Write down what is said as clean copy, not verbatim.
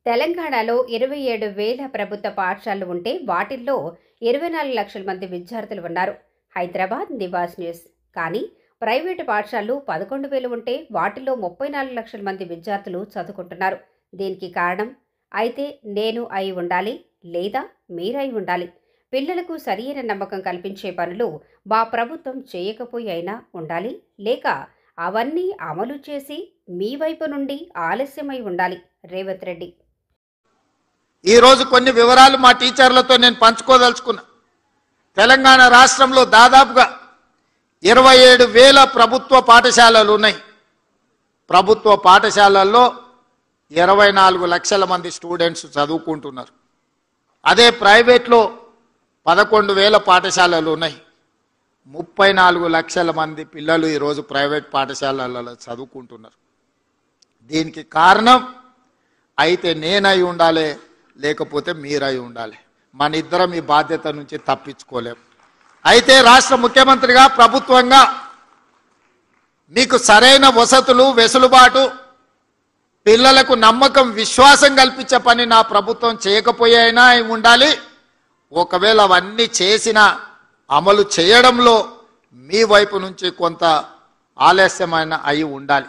తెలంగాణలో 27,000 ప్రభుత్వ పాఠశాలలు ఉంటే వాటిల్లో 24 లక్షల మంది విద్యార్థులు ఉన్నారు. హైదరాబాద్ నివాస్ న్యూస్. కానీ ప్రైవేటు పాఠశాలలు 11,000 ఉంటే వాటిల్లో 34 లక్షల మంది విద్యార్థులు చదువుకుంటున్నారు. దీనికి కారణం అయితే నేను అయి ఉండాలి, లేదా మీరై ఉండాలి. పిల్లలకు సరియైన నమ్మకం కల్పించే పనులు మా ప్రభుత్వం చేయకపోయి అయినా ఉండాలి, లేక అవన్నీ అమలు చేసి మీ వైపు నుండి ఆలస్యమై ఉండాలి. రేవంత్ రెడ్డి. ఈరోజు కొన్ని వివరాలు మా టీచర్లతో నేను పంచుకోదలుచుకున్నా. తెలంగాణ రాష్ట్రంలో దాదాపుగా 27,000 ప్రభుత్వ పాఠశాలలు ఉన్నాయి. ప్రభుత్వ పాఠశాలల్లో 24 లక్షల మంది స్టూడెంట్స్ చదువుకుంటున్నారు. అదే ప్రైవేట్లో 11,000 పాఠశాలలు ఉన్నాయి. 34 లక్షల మంది పిల్లలు ఈరోజు ప్రైవేట్ పాఠశాలలలో చదువుకుంటున్నారు. దీనికి కారణం అయితే నేనై ఉండాలి, లేకపోతే మీరై ఉండాలి. మన ఇద్దరం ఈ బాధ్యత నుంచి తప్పించుకోలేం. అయితే రాష్ట్ర ముఖ్యమంత్రిగా, ప్రభుత్వంగా మీకు సరైన వసతులు, వెసులుబాటు, పిల్లలకు నమ్మకం, విశ్వాసం కల్పించే పని నా ప్రభుత్వం చేయకపోయినా ఉండాలి. ఒకవేళ అవన్నీ చేసినా అమలు చేయడంలో మీ వైపు నుంచి కొంత ఆలస్యమైన అయి ఉండాలి.